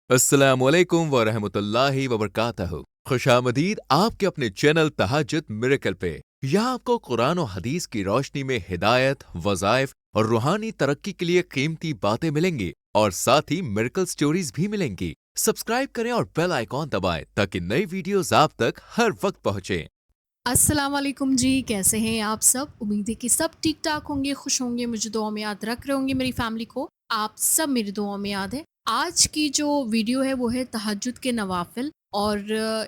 अस्सलामुअलैकुम वरहमतुल्लाहि वबरकातहू। खुशामदीद आपके अपने चैनल तहज्जुद मिरेकल पे। यहाँ आपको कुरान और हदीस की रोशनी में हिदायत, वज़ाइफ और रूहानी तरक्की के लिए कीमती बातें मिलेंगी और साथ ही मिरेकल स्टोरीज भी मिलेंगी। सब्सक्राइब करें और बेल आइकॉन दबाएं ताकि नई वीडियोस आप तक हर वक्त पहुँचे। अस्सलाम वालेकुम जी, कैसे हैं आप सब? उम्मीद है कि सब ठीक ठाक होंगे, खुश होंगे, मुझे दुआ में याद रख रहे होंगे। मेरी फैमिली को आप सब मेरी दुआ में याद है। आज की जो वीडियो है वो है तहज्जुद के नवाफिल और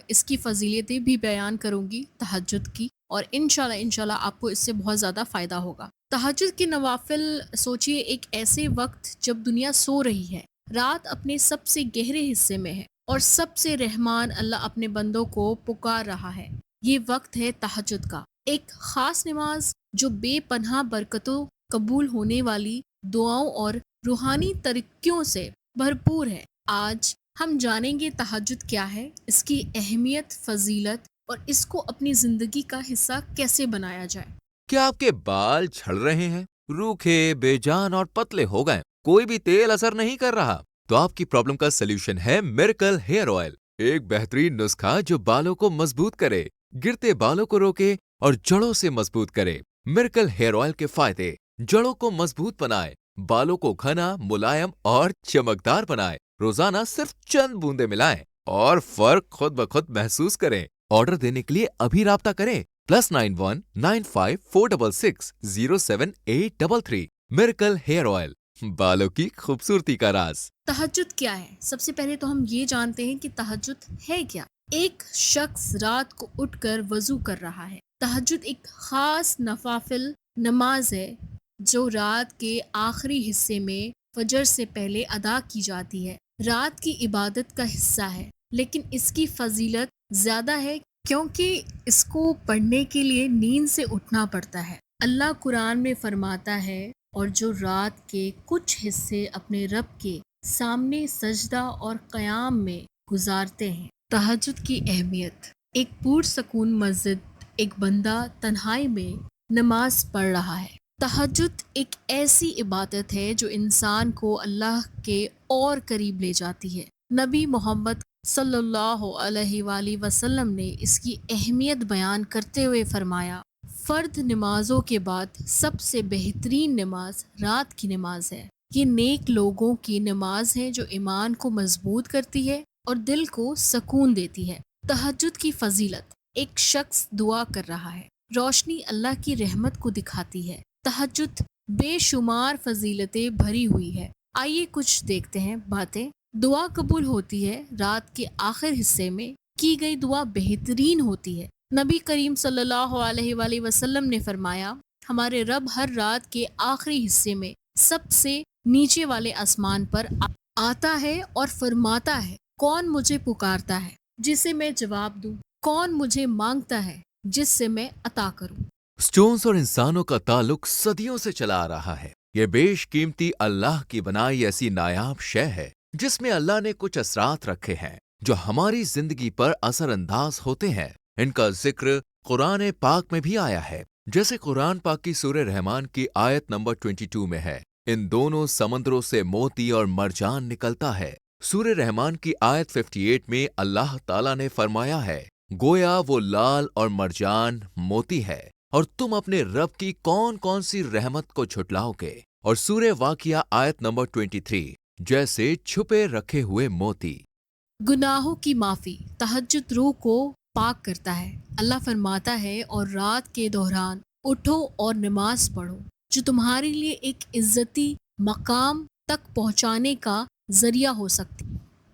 इसकी फ़जीलतें भी बयान करूँगी तहज्जुद की, और इंशाल्लाह आपको इससे बहुत ज़्यादा फ़ायदा होगा। तहज्जुद के नवाफिल, सोचिए एक ऐसे वक्त जब दुनिया सो रही है, रात अपने सबसे गहरे हिस्से में है और सबसे रहमान अल्लाह अपने बंदों को पुकार रहा है। ये वक्त है तहज्जुद का, एक ख़ास नमाज जो बेपनाह बरकतों, कबूल होने वाली दुआओं और रूहानी तरक्कियों से भरपूर है। आज हम जानेंगे तहज्जुद क्या है, इसकी अहमियत, फजीलत और इसको अपनी ज़िंदगी का हिस्सा कैसे बनाया जाए। क्या आपके बाल झड़ रहे हैं, रूखे, बेजान और पतले हो गए, कोई भी तेल असर नहीं कर रहा? तो आपकी प्रॉब्लम का सलूशन है मिरेकल हेयर ऑयल, एक बेहतरीन नुस्खा जो बालों को मजबूत करे, गिरते बालों को रोके और जड़ों से मजबूत करे। मिरेकल हेयर ऑयल के फायदे: जड़ों को मजबूत बनाए, बालों को घना, मुलायम और चमकदार बनाए। रोजाना सिर्फ चंद बूंदे मिलाएं और फर्क खुद ब खुद महसूस करें। ऑर्डर देने के लिए अभी राब्ता करें +919546607833। मिरेकल हेयर ऑयल, बालों की खूबसूरती का राज। तहज्जुद क्या है? सबसे पहले तो हम ये जानते हैं कि तहज्जुद है क्या। एक शख्स रात को उठकर वजू कर रहा है। तहज्जुद एक खास नफाफिल नमाज है जो रात के आखिरी हिस्से में फजर से पहले अदा की जाती है। रात की इबादत का हिस्सा है, लेकिन इसकी फजीलत ज़्यादा है क्योंकि इसको पढ़ने के लिए नींद से उठना पड़ता है। अल्लाह कुरान में फरमाता है, और जो रात के कुछ हिस्से अपने रब के सामने सजदा और क़याम में गुजारते हैं। तहज्जुद की अहमियत: एक पुरसकून मस्जिद, एक बंदा तन्हाई में नमाज पढ़ रहा है। तहज्जुद एक ऐसी इबादत है जो इंसान को अल्लाह के और करीब ले जाती है। नबी मोहम्मद सल्लल्लाहु अलैहि वसल्लम ने इसकी अहमियत बयान करते हुए फरमाया, फ़र्द नमाजों के बाद सबसे बेहतरीन नमाज रात की नमाज है। ये नेक लोगों की नमाज है जो ईमान को मजबूत करती है और दिल को सुकून देती है। तहज्जुद की फजीलत: एक शख्स दुआ कर रहा है, रोशनी अल्लाह की रहमत को दिखाती है। तहज्जुद बेशुमार फजीलतें भरी हुई है। आइए कुछ देखते हैं बातें। दुआ कबूल होती है। रात के आखिर हिस्से में की गई दुआ बेहतरीन होती है। नबी करीम सल्लल्लाहु अलैहि वसल्लम ने फरमाया, हमारे रब हर रात के आखिरी हिस्से में सबसे नीचे वाले आसमान पर आता है और फरमाता है, कौन मुझे पुकारता है जिसे मैं जवाब दूं, कौन मुझे मांगता है जिससे मैं अता करूं। स्टोन्स और इंसानों का ताल्लुक सदियों से चला आ रहा है। ये बेशकीमती अल्लाह की बनाई ऐसी नायाब शय है जिसमें अल्लाह ने कुछ असरात रखे हैं जो हमारी जिंदगी पर असरअंदाज होते हैं। इनका जिक्र कुरान पाक में भी आया है, जैसे कुरान पाक की सूरह रहमान की आयत नंबर 22 में है, इन दोनों समंदरों से मोती और मरजान निकलता है। सूरह रहमान की आयत 58 में अल्लाह ताला ने फरमाया है, गोया वो लाल और मरजान मोती है और तुम अपने रब की कौन कौन सी रहमत को छुटलाओगे। और सूरह वाकिया आयत नंबर 23, जैसे छुपे रखे हुए मोती। गुनाहों की माफ़ी: तहज्जुद रूह को पाक करता है। अल्लाह फरमाता है, और रात के दौरान उठो और नमाज पढ़ो जो तुम्हारे लिए एक इज्जती मकाम तक पहुंचाने का जरिया हो सकती।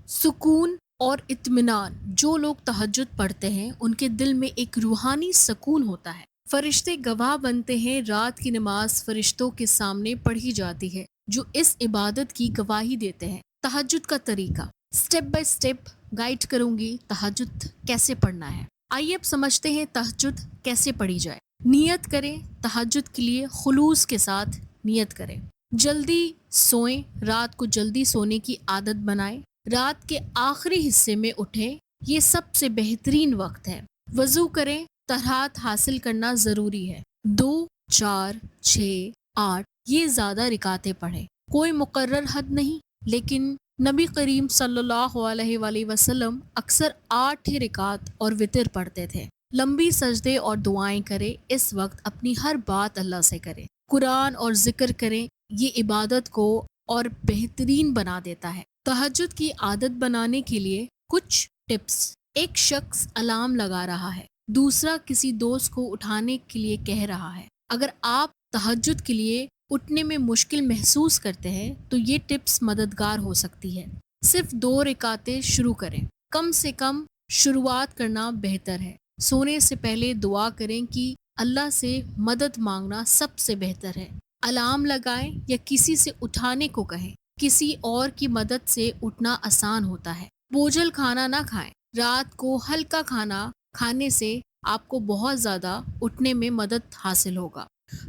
सुकून और इत्मीनान: जो लोग तहज्जुद पढ़ते हैं उनके दिल में एक रूहानी सुकून होता है। फरिश्ते गवाह बनते हैं। रात की नमाज फरिश्तों के सामने पढ़ी जाती है जो इस इबादत की गवाही देते हैं। तहज्जुद का तरीका स्टेप बाय स्टेप गाइड करूंगी तहज्जुद कैसे पढ़ना है। आइए अब समझते हैं तहज्जुद कैसे पढ़ी जाए। नियत करें। तहज्जुद के लिए खुलूस के साथ नियत करें। जल्दी सोएं। रात को जल्दी सोने की आदत बनाएं। रात के आखिरी हिस्से में उठें, ये सबसे बेहतरीन वक्त है। वजू करें। तहरात हासिल करना ज़रूरी है। 2, 4, 6, 8 ये ज़्यादा रिकातें पढ़ें। कोई मुकर्रर हद नहीं, लेकिन نبی کریم صلی اللہ علیہ وآلہ وسلم اکثر 8 ہی رکعت اور وطر پڑھتے تھے۔ لمبی سجدے اور دعائیں کریں، اس وقت اپنی ہر بات اللہ سے کریں، قرآن اور ذکر کریں، یہ عبادت کو اور بہترین بنا دیتا ہے۔ تہجد کی عادت بنانے کے لیے کچھ ٹپس۔ ایک شخص الارم لگا رہا ہے، دوسرا کسی دوست کو اٹھانے کے لیے کہہ رہا ہے۔ اگر آپ تہجد کے لیے اٹھنے میں مشکل محسوس کرتے ہیں تو یہ ٹپس مددگار ہو سکتی ہے۔ صرف 2 رکعتیں شروع کریں، کم سے کم شروعات کرنا بہتر ہے۔ سونے سے پہلے دعا کریں کہ اللہ سے مدد مانگنا سب سے بہتر ہے۔ الارم لگائیں یا کسی سے اٹھانے کو کہیں، کسی اور کی مدد سے اٹھنا آسان ہوتا ہے۔ بوجھل کھانا نہ کھائیں، رات کو ہلکا کھانا کھانے سے آپ کو بہت زیادہ اٹھنے میں مدد حاصل ہوگا۔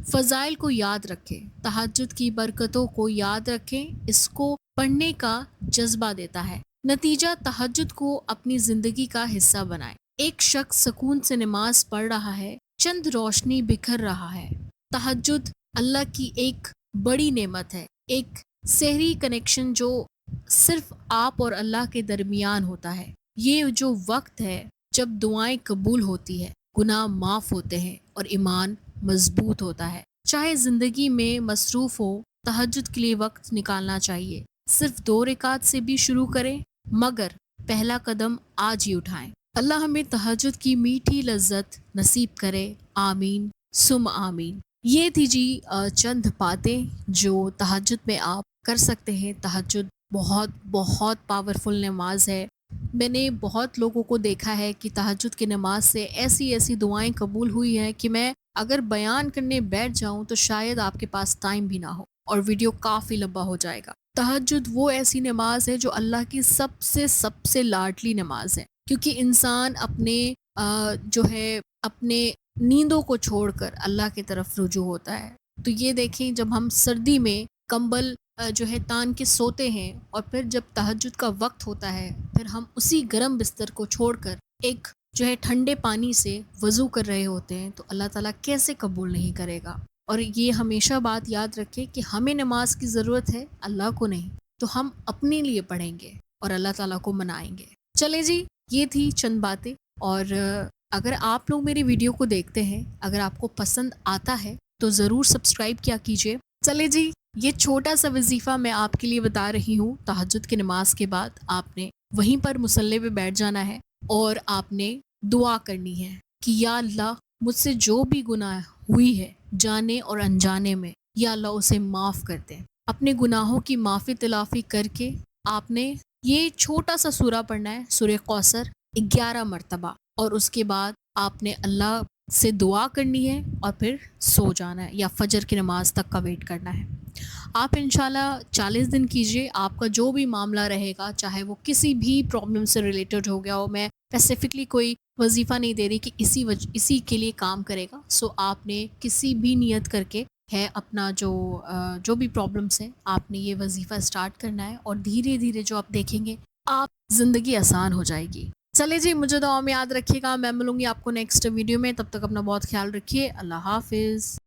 فضائل کو یاد رکھیں، تہجد کی برکتوں کو یاد رکھیں، اس کو پڑھنے کا جذبہ دیتا ہے۔ نتیجہ، تہجد کو اپنی زندگی کا حصہ بنائیں۔ ایک شخص سکون سے نماز پڑھ رہا ہے، چند روشنی بکھر رہا ہے۔ تہجد اللہ کی ایک بڑی نعمت ہے، ایک سحری کنیکشن جو صرف آپ اور اللہ کے درمیان ہوتا ہے۔ یہ جو وقت ہے جب دعائیں قبول ہوتی ہے، گناہ معاف ہوتے ہیں اور ایمان مضبوط ہوتا ہے۔ چاہے زندگی میں مصروف ہو، تہجد کے لیے وقت نکالنا چاہیے۔ صرف 2 رکعت سے بھی شروع کریں، مگر پہلا قدم آج ہی اٹھائیں۔ اللہ ہمیں تہجد کی میٹھی لذت نصیب کرے، آمین ثم آمین۔ یہ تھی جی چند باتیں جو تہجد میں آپ کر سکتے ہیں۔ تہجد بہت بہت پاورفل نماز ہے۔ میں نے بہت لوگوں کو دیکھا ہے کہ تہجد کی نماز سے ایسی ایسی دعائیں قبول ہوئی ہیں کہ میں اگر بیان کرنے بیٹھ جاؤں تو شاید آپ کے پاس ٹائم بھی نہ ہو اور ویڈیو کافی لمبا ہو جائے گا۔ تہجد وہ ایسی نماز ہے جو اللہ کی سب سے لاڈلی نماز ہے، کیونکہ انسان اپنے نیندوں کو چھوڑ کر اللہ کی طرف رجوع ہوتا ہے۔ تو یہ دیکھیں، جب ہم سردی میں کمبل تان کے سوتے ہیں اور پھر جب تہجد کا وقت ہوتا ہے، پھر ہم اسی گرم بستر کو چھوڑ کر ایک ٹھنڈے پانی سے وضو کر رہے ہوتے ہیں، تو اللہ تعالیٰ کیسے قبول نہیں کرے گا۔ اور یہ ہمیشہ بات یاد رکھیں کہ ہمیں نماز کی ضرورت ہے، اللہ کو نہیں، تو ہم اپنے لیے پڑھیں گے اور اللہ تعالیٰ کو منائیں گے۔ چلے جی، یہ تھی چند باتیں۔ اور اگر آپ لوگ میری ویڈیو کو دیکھتے ہیں، اگر آپ کو پسند آتا ہے تو ضرور سبسکرائب کیا کیجئے۔ چلے جی، یہ چھوٹا سا وظیفہ میں آپ کے لیے بتا رہی ہوں۔ تہجد کی نماز کے بعد آپ نے وہیں پر مصلی پہ بیٹھ جانا ہے اور آپ نے دعا کرنی ہے کہ یا اللہ، مجھ سے جو بھی گناہ ہوئی ہے جانے اور انجانے میں، یا اللہ اسے معاف کر دیں۔ اپنے گناہوں کی معافی تلافی کر کے آپ نے یہ چھوٹا سا سورہ پڑھنا ہے، سورہ کوثر 11 مرتبہ، اور اس کے بعد آپ نے اللہ سے دعا کرنی ہے اور پھر سو جانا ہے یا فجر کی نماز تک کا ویٹ کرنا ہے۔ آپ انشاءاللہ 40 دن کیجئے، آپ کا جو بھی معاملہ رہے گا، چاہے وہ کسی بھی پرابلم سے ریلیٹڈ ہو گیا ہو، میں اسپیسیفکلی کوئی وظیفہ نہیں دے رہی کہ اسی کے لیے کام کرے گا۔ سو آپ نے کسی بھی نیت کر کے ہے اپنا جو بھی پرابلمس ہیں، آپ نے یہ وظیفہ سٹارٹ کرنا ہے، اور دھیرے دھیرے جو آپ دیکھیں گے، آپ زندگی آسان ہو جائے گی۔ چلے جی، مجھے دعا میں یاد رکھیے گا۔ میں ملوں گی آپ کو نیکسٹ ویڈیو میں، تب تک اپنا بہت خیال رکھیے۔ اللہ حافظ۔